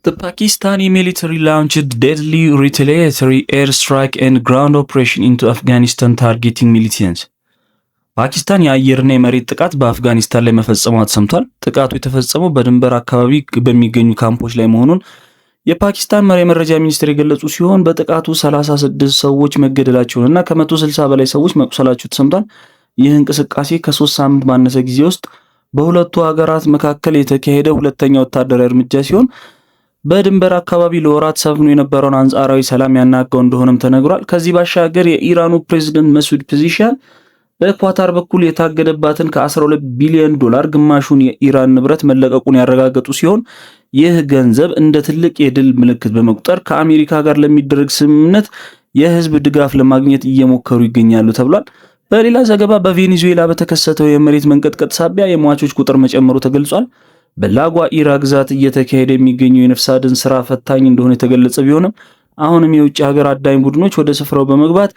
The Pakistani military launched deadly retaliatory airstrike and ground operation into Afghanistan targeting militants. ፓኪስታን የአየርና የመሬት ጥቃት በአፍጋኒስታን ላይ መፈጸሟ ተሰምቷል። ጥቃቱ የተፈጸመው በድንበር አካባቢ በሚገኙ ካምፖች ላይ መሆኑን የፓኪስታን የመረጃ ሚኒስቴር የገለጹ ሲሆን በጥቃቱ 36 ሰዎች መገደላቸውንና ከ160 በላይ ሰዎች መቁሰላቸው ተሰምቷል። ይህ እንቅስቃሴ ከ3 ሳምንት ባነሰ ጊዜ ውስጥ በሁለቱ ሀገራት መካከል የተካሄደ ሁለተኛ ወታደራዊ እርምጃ ሲሆን በድንበር አካባቢ ለወራት ሰፍኖ የነበረውን አንጻራዊ ሰላም ያናጋው እንደሆነም ተነግሯል። ከዚህ ባሻገር የኢራኑ ፕሬዝዳንት መስዑድ ፔዜሽኪያን በኳታር በኩል የታገደባትን ከ12 ቢሊዮን ዶላር ግማሹን የኢራን ንብረት መለቀቁን ያረጋገጡ ሲሆን ይህ ገንዘብ እንደ ትልቅ የድል ምልክት በመቁጠር ከአሜሪካ ጋር ለሚደረግ ስምምነት የህዝብ ድጋፍ ለማግኘት እየሞከሩ ይገኛሉ ተብሏል። በሌላ ዘገባ በቬኔዙዌላ በተከሰተው የመሬት መንቀጥቀጥ ሳቢያ የሟቾች ቁጥር መጨመሩ ተገልጿል። በላጓ ኢራ ግዛት እየተካሄደ የሚገኘው የነፍስ አድን ስራ ፈታኝ እንደሆነ የተገለጸ ቢሆንም አሁንም የውጭ ሀገር አዳኝ ቡድኖች ወደ ስፍራው በመግባት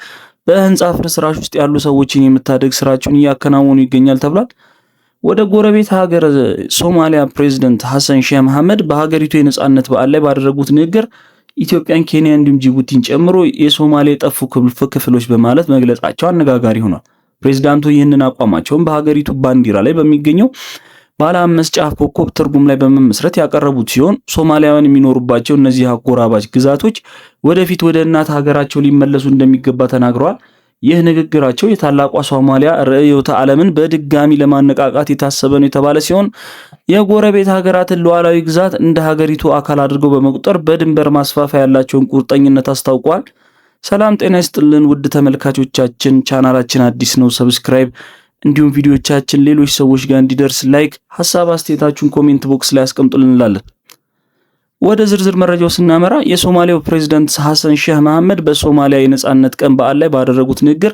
በህንጻ ፍርስራሽ ውስጥ ያሉ ሰዎችን የመታደግ ስራቸውን እያከናወኑ ይገኛል ተብሏል። ወደ ጎረቤት ሀገር ሶማሊያ ፕሬዝዳንት ሐሰን ሼህ መሐመድ በሀገሪቱ የነጻነት በዓል ላይ ባደረጉት ንግግር ኢትዮጵያን፣ ኬንያ እንዲሁም ጅቡቲን ጨምሮ የሶማሌ የጠፉ ክፍሎች በማለት መግለጻቸው አነጋጋሪ ሆኗል። ፕሬዝዳንቱ ይህንን አቋማቸውን በሀገሪቱ ባንዲራ ላይ በሚገኘው ባለ 5 ጫፍ ኮከብ ትርጉም ላይ በመመስረት ያቀረቡት ሲሆን ሶማሊያውያን የሚኖሩባቸው እነዚህ አጎራባች ግዛቶች ወደፊት ወደ እናት ሀገራቸው ሊመለሱ እንደሚገባ ተናግረዋል። ይህ ንግግራቸው የታላቋ ሶማሊያ ርዕዮተ ዓለምን በድጋሚ ለማነቃቃት የታሰበ ነው የተባለ ሲሆን የጎረቤት ሀገራትን ሉዓላዊ ግዛት እንደ ሀገሪቱ አካል አድርገው በመቁጠር በድንበር ማስፋፋያ ያላቸውን ቁርጠኝነት አስታውቀዋል። ሰላም ጤና ይስጥልን ውድ ተመልካቾቻችን፣ ቻናላችን አዲስ ነው፣ ሰብስክራይብ እንዲሁም ቪዲዮቻችን ሌሎች ሰዎች ጋር እንዲደርስ ላይክ፣ ሐሳብ አስተያየታችሁን ኮሜንት ቦክስ ላይ አስቀምጡልን እንላለን። ወደ ዝርዝር መረጃው ስናመራ የሶማሊያው ፕሬዝዳንት ሐሰን ሼህ መሐመድ በሶማሊያ የነጻነት ቀን በዓል ላይ ባደረጉት ንግግር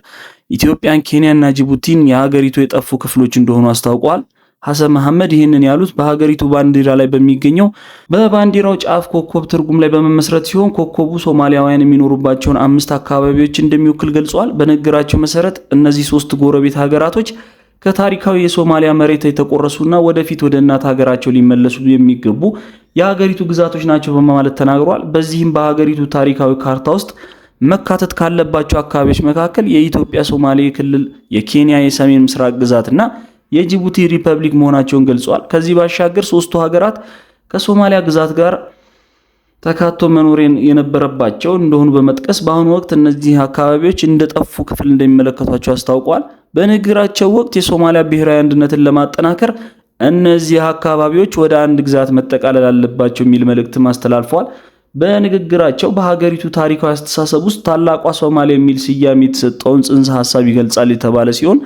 ኢትዮጵያን፣ ኬንያና ጅቡቲን የሀገሪቱ የጠፉ ክፍሎች እንደሆኑ አስታውቀዋል። ሐሰን መሐመድ ይህንን ያሉት በሀገሪቱ ባንዲራ ላይ በሚገኘው በባንዲራው ጫፍ ኮከብ ትርጉም ላይ በመመስረት ሲሆን ኮከቡ ሶማሊያውያን የሚኖሩባቸውን 5 አካባቢዎች እንደሚወክል ገልጸዋል። በንግግራቸው መሰረት እነዚህ 3 ጎረቤት ሀገራቶች ከታሪካዊ የሶማሊያ መሬት የተቆረሱና ወደፊት ወደ እናት ሀገራቸው ሊመለሱ የሚገቡ የሀገሪቱ ግዛቶች ናቸው በማለት ተናግረዋል። በዚህም በሀገሪቱ ታሪካዊ ካርታ ውስጥ መካተት ካለባቸው አካባቢዎች መካከል የኢትዮጵያ ሶማሌ ክልል፣ የኬንያ የሰሜን ምስራቅ ግዛትና የጅቡቲ ሪፐብሊክ መሆናቸውን ገልጸዋል። ከዚህ ባሻገር 3ቱ ሀገራት ከሶማሊያ ግዛት ጋር ተካቶ መኖር የነበረባቸው እንደሆኑ በመጥቀስ በአሁኑ ወቅት እነዚህ አካባቢዎች እንደጠፉ ክፍል እንደሚመለከቷቸው አስታውቀዋል። በንግግራቸው ወቅት የሶማሊያ ብሔራዊ አንድነትን ለማጠናከር እነዚህ አካባቢዎች ወደ አንድ ግዛት መጠቃለል አለባቸው የሚል መልእክትም አስተላልፈዋል። በንግግራቸው በሀገሪቱ ታሪካዊ አስተሳሰብ ውስጥ ታላቋ ሶማሊያ የሚል ስያሜ የተሰጠውን ጽንሰ ሐሳብ ይገልጻል የተባለ ሲሆን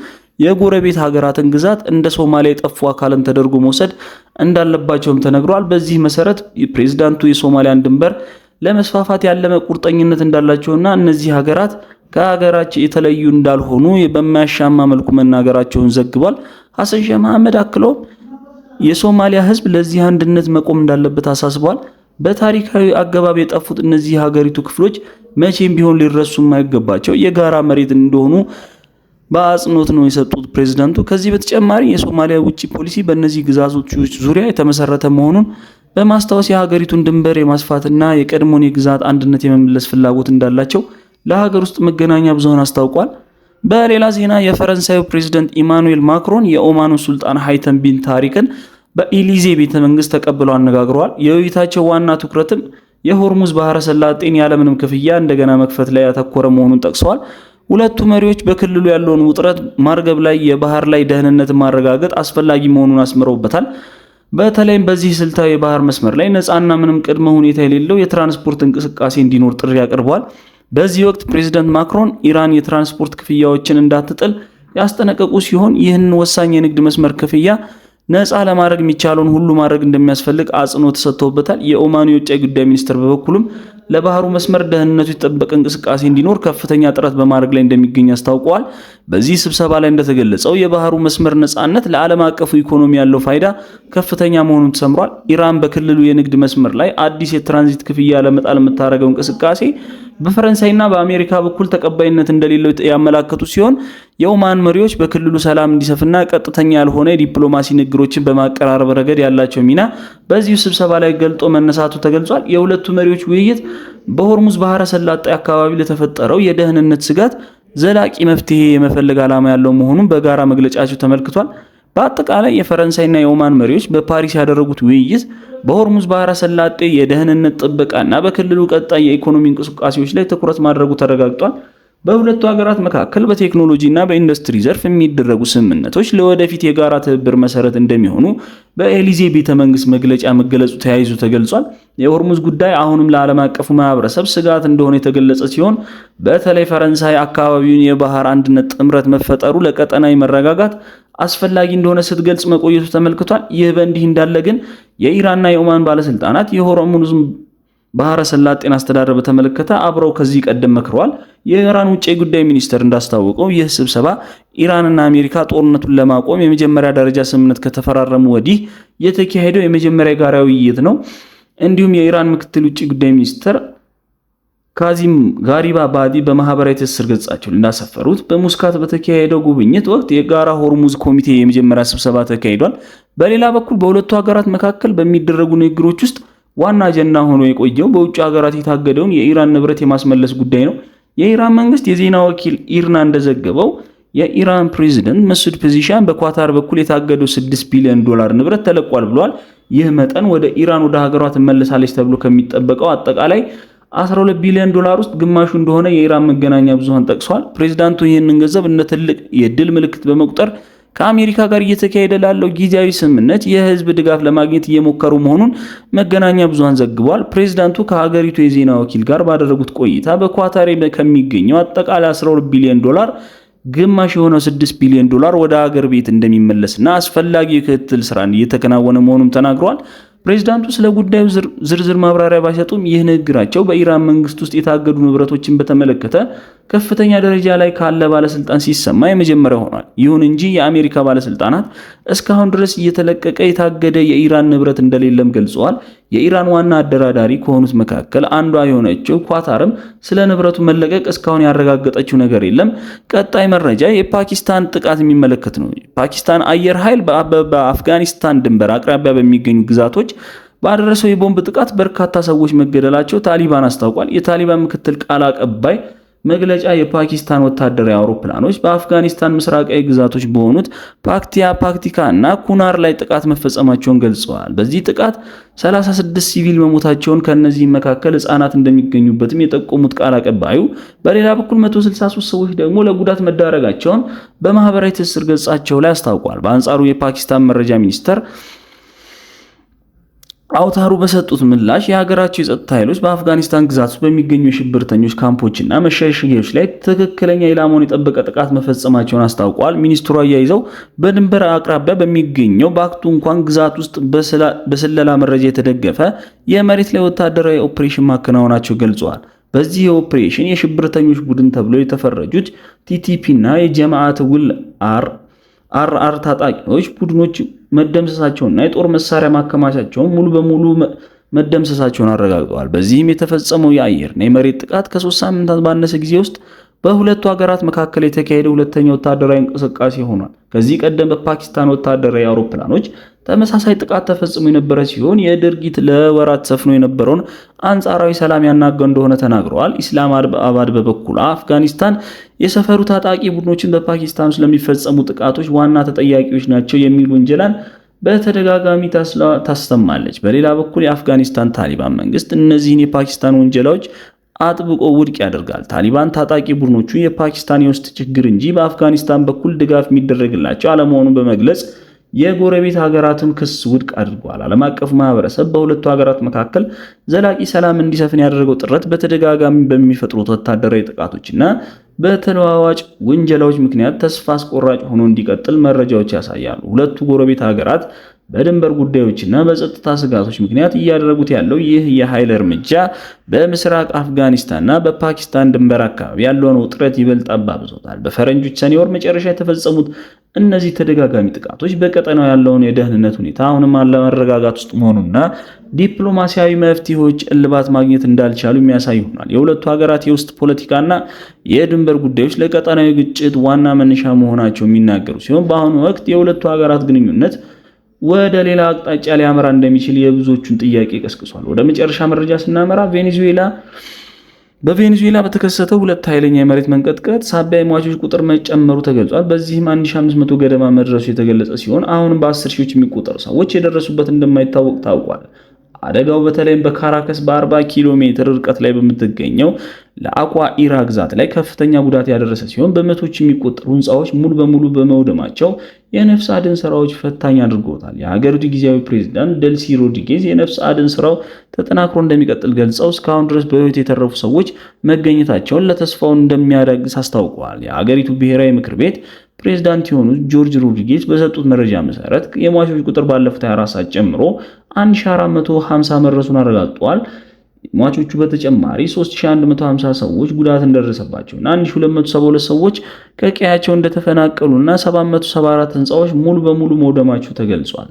የጎረቤት ሀገራትን ግዛት እንደ ሶማሊያ የጠፉ አካልን ተደርጎ መውሰድ እንዳለባቸውም ተነግሯል። በዚህ መሰረት ፕሬዝዳንቱ የሶማሊያን ድንበር ለመስፋፋት ያለመ ቁርጠኝነት እንዳላቸውና እነዚህ ሀገራት ከሀገራቸው የተለዩ እንዳልሆኑ በማያሻማ መልኩ መናገራቸውን ዘግቧል። ሐሰን ሼህ መሐመድ አክለው የሶማሊያ ሕዝብ ለዚህ አንድነት መቆም እንዳለበት አሳስቧል። በታሪካዊ አገባብ የጠፉት እነዚህ ሀገሪቱ ክፍሎች መቼም ቢሆን ሊረሱ የማይገባቸው የጋራ መሬት እንደሆኑ በአጽንኦት ነው የሰጡት ፕሬዝዳንቱ። ከዚህ በተጨማሪ የሶማሊያ ውጪ ፖሊሲ በእነዚህ ግዛቶች ዙሪያ የተመሰረተ መሆኑን በማስታወስ የሀገሪቱን ድንበር የማስፋትና የቀድሞውን የግዛት አንድነት የመመለስ ፍላጎት እንዳላቸው ለሀገር ውስጥ መገናኛ ብዙሃን አስታውቋል። በሌላ ዜና የፈረንሳዩ ፕሬዝዳንት ኢማኑኤል ማክሮን የኦማኑ ሱልጣን ሃይተም ቢን ታሪክን በኢሊዜ ቤተመንግስት ተቀብለው አነጋግረዋል። የውይይታቸው ዋና ትኩረትም የሆርሙዝ ባህረ ሰላጤን ያለምንም ክፍያ እንደገና መክፈት ላይ ያተኮረ መሆኑን ጠቅሰዋል። ሁለቱ መሪዎች በክልሉ ያለውን ውጥረት ማርገብ ላይ የባህር ላይ ደህንነትን ማረጋገጥ አስፈላጊ መሆኑን አስምረውበታል። በተለይም በዚህ ስልታዊ የባህር መስመር ላይ ነፃና ምንም ቅድመ ሁኔታ የሌለው የትራንስፖርት እንቅስቃሴ እንዲኖር ጥሪ አቅርበዋል። በዚህ ወቅት ፕሬዝዳንት ማክሮን ኢራን የትራንስፖርት ክፍያዎችን እንዳትጥል ያስጠነቀቁ ሲሆን ይህንን ወሳኝ የንግድ መስመር ክፍያ ነፃ ለማድረግ የሚቻለውን ሁሉ ማድረግ እንደሚያስፈልግ አጽንኦት ተሰጥቶበታል። የኦማኑ የውጭ ጉዳይ ሚኒስትር በበኩሉም ለባህሩ መስመር ደህንነቱ የተጠበቀ እንቅስቃሴ እንዲኖር ከፍተኛ ጥረት በማድረግ ላይ እንደሚገኝ አስታውቀዋል። በዚህ ስብሰባ ላይ እንደተገለጸው የባህሩ መስመር ነፃነት ለዓለም አቀፉ ኢኮኖሚ ያለው ፋይዳ ከፍተኛ መሆኑን ተሰምሯል። ኢራን በክልሉ የንግድ መስመር ላይ አዲስ የትራንዚት ክፍያ ለመጣል የምታደርገው እንቅስቃሴ በፈረንሳይና በአሜሪካ በኩል ተቀባይነት እንደሌለው ያመላከቱ ሲሆን የኦማን መሪዎች በክልሉ ሰላም እንዲሰፍና ቀጥተኛ ያልሆነ የዲፕሎማሲ ንግግሮችን በማቀራረብ ረገድ ያላቸው ሚና በዚሁ ስብሰባ ላይ ገልጦ መነሳቱ ተገልጿል። የሁለቱ መሪዎች ውይይት በሆርሙዝ ባህረ ሰላጤ አካባቢ ለተፈጠረው የደህንነት ስጋት ዘላቂ መፍትሄ የመፈለግ ዓላማ ያለው መሆኑን በጋራ መግለጫቸው ተመልክቷል። በአጠቃላይ የፈረንሳይና የኦማን መሪዎች በፓሪስ ያደረጉት ውይይት በሆርሙዝ ባህረ ሰላጤ የደህንነት ጥበቃና በክልሉ ቀጣይ የኢኮኖሚ እንቅስቃሴዎች ላይ ትኩረት ማድረጉ ተረጋግጧል። በሁለቱ ሀገራት መካከል በቴክኖሎጂና በኢንዱስትሪ ዘርፍ የሚደረጉ ስምምነቶች ለወደፊት የጋራ ትብብር መሰረት እንደሚሆኑ በኤሊዜ ቤተመንግስት መግለጫ መገለጹ ተያይዞ ተገልጿል። የሆርሙዝ ጉዳይ አሁንም ለዓለም አቀፉ ማህበረሰብ ስጋት እንደሆነ የተገለጸ ሲሆን በተለይ ፈረንሳይ አካባቢውን የባህር አንድነት ጥምረት መፈጠሩ ለቀጠናዊ መረጋጋት አስፈላጊ እንደሆነ ስትገልጽ መቆየቱ ተመልክቷል። ይህ በእንዲህ እንዳለ ግን የኢራንና የኦማን ባለስልጣናት የሆርሙዝ ባህረ ሰላጤን አስተዳደር በተመለከተ አብረው ከዚህ ቀደም መክረዋል። የኢራን ውጭ ጉዳይ ሚኒስቴር እንዳስታወቀው ይህ ስብሰባ ኢራንና አሜሪካ ጦርነቱን ለማቆም የመጀመሪያ ደረጃ ስምምነት ከተፈራረሙ ወዲህ የተካሄደው የመጀመሪያ ጋራ ውይይት ነው። እንዲሁም የኢራን ምክትል ውጭ ጉዳይ ሚኒስትር ካዚም ጋሪባባዲ በማህበራዊ ትስስር ገጻቸው እንዳሰፈሩት በሙስካት በተካሄደው ጉብኝት ወቅት የጋራ ሆርሙዝ ኮሚቴ የመጀመሪያ ስብሰባ ተካሂዷል። በሌላ በኩል በሁለቱ ሀገራት መካከል በሚደረጉ ንግግሮች ውስጥ ዋና አጀንዳ ሆኖ የቆየው በውጭ ሀገራት የታገደውን የኢራን ንብረት የማስመለስ ጉዳይ ነው። የኢራን መንግስት የዜና ወኪል ኢርና እንደዘገበው የኢራን ፕሬዝዳንት መስዑድ ፔዜሽኪያን በኳታር በኩል የታገደው $6 ቢሊዮን ንብረት ተለቋል ብለዋል። ይህ መጠን ወደ ኢራን ወደ ሀገሯ ትመለሳለች ተብሎ ከሚጠበቀው አጠቃላይ $12 ቢሊዮን ውስጥ ግማሹ እንደሆነ የኢራን መገናኛ ብዙሃን ጠቅሷል። ፕሬዝዳንቱ ይህንን ገንዘብ እንደ ትልቅ የድል ምልክት በመቁጠር ከአሜሪካ ጋር እየተካሄደ ላለው ጊዜያዊ ስምምነት የህዝብ ድጋፍ ለማግኘት እየሞከሩ መሆኑን መገናኛ ብዙሃን ዘግበዋል። ፕሬዝዳንቱ ከሀገሪቱ የዜና ወኪል ጋር ባደረጉት ቆይታ በኳታር ከሚገኘው አጠቃላይ $12 ቢሊዮን ግማሽ የሆነው $6 ቢሊዮን ወደ ሀገር ቤት እንደሚመለስና አስፈላጊ የክትትል ስራ እየተከናወነ መሆኑን ተናግረዋል። ፕሬዝዳንቱ ስለ ጉዳዩ ዝርዝር ማብራሪያ ባይሰጡም ይህ ንግግራቸው በኢራን መንግስት ውስጥ የታገዱ ንብረቶችን በተመለከተ ከፍተኛ ደረጃ ላይ ካለ ባለስልጣን ሲሰማ የመጀመሪያ ሆኗል። ይሁን እንጂ የአሜሪካ ባለስልጣናት እስካሁን ድረስ እየተለቀቀ የታገደ የኢራን ንብረት እንደሌለም ገልጸዋል። የኢራን ዋና አደራዳሪ ከሆኑት መካከል አንዷ የሆነችው ኳታርም ስለ ንብረቱ መለቀቅ እስካሁን ያረጋገጠችው ነገር የለም። ቀጣይ መረጃ የፓኪስታን ጥቃት የሚመለከት ነው። ፓኪስታን አየር ኃይል በአፍጋኒስታን ድንበር አቅራቢያ በሚገኙ ግዛቶች ባደረሰው የቦምብ ጥቃት በርካታ ሰዎች መገደላቸው ታሊባን አስታውቋል። የታሊባን ምክትል ቃል አቀባይ መግለጫ የፓኪስታን ወታደራዊ አውሮፕላኖች በአፍጋኒስታን ምስራቃዊ ግዛቶች በሆኑት ፓክቲካ እና ኩናር ላይ ጥቃት መፈጸማቸውን ገልጸዋል። በዚህ ጥቃት 36 ሲቪል መሞታቸውን ከነዚህ መካከል ህፃናት እንደሚገኙበትም የጠቆሙት ቃል አቀባዩ በሌላ በኩል 163 ሰዎች ደግሞ ለጉዳት መዳረጋቸውን በማህበራዊ ትስስር ገጻቸው ላይ አስታውቋል። በአንጻሩ የፓኪስታን መረጃ ሚኒስቴር አውታሩ በሰጡት ምላሽ የሀገራቸው የጸጥታ ኃይሎች በአፍጋኒስታን ግዛት ውስጥ በሚገኙ የሽብርተኞች ካምፖችና መሸሸጊያዎች ላይ ትክክለኛ ኢላማውን የጠበቀ ጥቃት መፈጸማቸውን አስታውቀዋል። ሚኒስትሩ አያይዘው በድንበር አቅራቢያ በሚገኘው በአክቱንኳን ግዛት ውስጥ በስለላ መረጃ የተደገፈ የመሬት ላይ ወታደራዊ ኦፕሬሽን ማከናወናቸው ገልጸዋል። በዚህ ኦፕሬሽን የሽብርተኞች ቡድን ተብለው የተፈረጁት ቲቲፒ እና የጀማዓት ውል አር ታጣቂዎች ቡድኖች መደምሰሳቸውና የጦር መሳሪያ ማከማቻቸውን ሙሉ በሙሉ መደምሰሳቸውን አረጋግጠዋል። በዚህም የተፈጸመው የአየርና የመሬት ጥቃት ከ3 ሳምንታት ባነሰ ጊዜ ውስጥ በሁለቱ ሀገራት መካከል የተካሄደ ሁለተኛ ወታደራዊ እንቅስቃሴ ሆኗል። ከዚህ ቀደም በፓኪስታን ወታደራዊ አውሮፕላኖች ተመሳሳይ ጥቃት ተፈጽሞ የነበረ ሲሆን የድርጊት ለወራት ሰፍኖ የነበረውን አንጻራዊ ሰላም ያናጋ እንደሆነ ተናግረዋል። ኢስላማባድ በበኩሉ አፍጋኒስታን የሰፈሩ ታጣቂ ቡድኖችን በፓኪስታን ውስጥ ለሚፈጸሙ ጥቃቶች ዋና ተጠያቂዎች ናቸው የሚል ውንጀላን በተደጋጋሚ ታሰማለች። በሌላ በኩል የአፍጋኒስታን ታሊባን መንግስት እነዚህን የፓኪስታን ውንጀላዎች አጥብቆ ውድቅ ያደርጋል። ታሊባን ታጣቂ ቡድኖቹ የፓኪስታን የውስጥ ችግር እንጂ በአፍጋኒስታን በኩል ድጋፍ የሚደረግላቸው አለመሆኑን በመግለጽ የጎረቤት ሀገራትን ክስ ውድቅ አድርጓል። ዓለም አቀፍ ማህበረሰብ በሁለቱ ሀገራት መካከል ዘላቂ ሰላም እንዲሰፍን ያደረገው ጥረት በተደጋጋሚ በሚፈጥሩት ወታደራዊ ጥቃቶችና በተለዋዋጭ ውንጀላዎች ምክንያት ተስፋ አስቆራጭ ሆኖ እንዲቀጥል መረጃዎች ያሳያሉ። ሁለቱ ጎረቤት ሀገራት በድንበር ጉዳዮችና በጸጥታ ስጋቶች ምክንያት እያደረጉት ያለው ይህ የኃይል እርምጃ በምስራቅ አፍጋኒስታንና በፓኪስታን ድንበር አካባቢ ያለውን ውጥረት ይበልጥ አባብሶታል። በፈረንጆች ሰኔ ወር መጨረሻ የተፈጸሙት እነዚህ ተደጋጋሚ ጥቃቶች በቀጠናው ያለውን የደህንነት ሁኔታ አሁንም አለመረጋጋት ውስጥ መሆኑና ዲፕሎማሲያዊ መፍትሄዎች እልባት ማግኘት እንዳልቻሉ የሚያሳይ ሆኗል። የሁለቱ ሀገራት የውስጥ ፖለቲካና የድንበር ጉዳዮች ለቀጠናዊ ግጭት ዋና መነሻ መሆናቸው የሚናገሩ ሲሆን በአሁኑ ወቅት የሁለቱ ሀገራት ግንኙነት ወደ ሌላ አቅጣጫ ሊያመራ እንደሚችል የብዙዎቹን ጥያቄ ቀስቅሷል። ወደ መጨረሻ መረጃ ስናመራ በቬኔዙዌላ በተከሰተው ሁለት ኃይለኛ የመሬት መንቀጥቀጥ ሳቢያ የሟቾች ቁጥር መጨመሩ ተገልጿል። በዚህም 1500 ገደማ መድረሱ የተገለጸ ሲሆን አሁንም በ10 ሺዎች የሚቆጠሩ ሰዎች የደረሱበት እንደማይታወቅ ታውቋል። አደጋው በተለይም በካራከስ በ40 ኪሎ ሜትር ርቀት ላይ በምትገኘው ለአቋ ኢራ ግዛት ላይ ከፍተኛ ጉዳት ያደረሰ ሲሆን በመቶዎች የሚቆጠሩ ህንፃዎች ሙሉ በሙሉ በመውደማቸው የነፍስ አድን ስራዎች ፈታኝ አድርገውታል። የሀገሪቱ ጊዜያዊ ፕሬዝዳንት ደልሲ ሮድሪጌዝ የነፍስ አድን ስራው ተጠናክሮ እንደሚቀጥል ገልጸው እስካሁን ድረስ በህይወት የተረፉ ሰዎች መገኘታቸውን ለተስፋው እንደሚያዳግስ አስታውቀዋል። የሀገሪቱ ብሔራዊ ምክር ቤት ፕሬዝዳንት የሆኑት ጆርጅ ሮድሪጌዝ በሰጡት መረጃ መሰረት የሟቾች ቁጥር ባለፉት 24 ሰዓት ጨምሮ 1450 መድረሱን አረጋግጠዋል። ሟቾቹ በተጨማሪ 3150 ሰዎች ጉዳት እንደደረሰባቸውና 1272 ሰዎች ከቀያቸው እንደተፈናቀሉና 774 ህንፃዎች ሙሉ በሙሉ መውደማቸው ተገልጿል።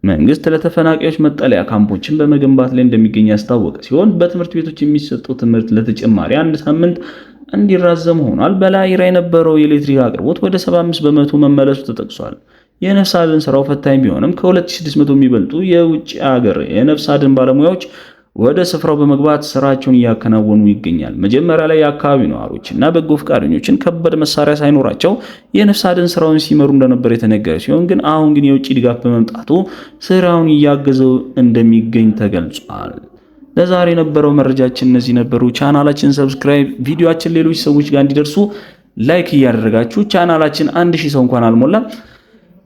መንግስት ለተፈናቃዮች መጠለያ ካምፖችን በመገንባት ላይ እንደሚገኝ ያስታወቀ ሲሆን በትምህርት ቤቶች የሚሰጠው ትምህርት ለተጨማሪ አንድ ሳምንት እንዲራዘም ሆኗል። በላይራ የነበረው የኤሌክትሪክ አቅርቦት ወደ 75 በመቶ መመለሱ ተጠቅሷል። የነፍስ አድን ስራው ፈታኝ ቢሆንም ከ2600 የሚበልጡ የውጭ ሀገር የነፍስ አድን ባለሙያዎች ወደ ስፍራው በመግባት ስራቸውን እያከናወኑ ይገኛል። መጀመሪያ ላይ የአካባቢው ነዋሪዎችና በጎ ፈቃደኞችን ከባድ መሳሪያ ሳይኖራቸው የነፍስ አድን ስራውን ሲመሩ እንደነበር የተነገረ ሲሆን አሁን ግን የውጭ ድጋፍ በመምጣቱ ስራውን እያገዘው እንደሚገኝ ተገልጿል። ለዛሬ የነበረው መረጃችን እነዚህ ነበሩ። ቻናላችን ሰብስክራይብ፣ ቪዲዮአችን ሌሎች ሰዎች ጋር እንዲደርሱ ላይክ እያደረጋችሁ ቻናላችን 1000 ሰው እንኳን አልሞላም።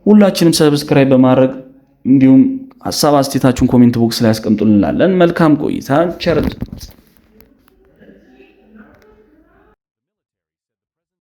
ሁላችንም ሰብስክራይብ በማድረግ እንዲሁም ሐሳብ አስተያየታችሁን ኮሜንት ቦክስ ላይ አስቀምጡልን። መልካም ቆይታ ቸር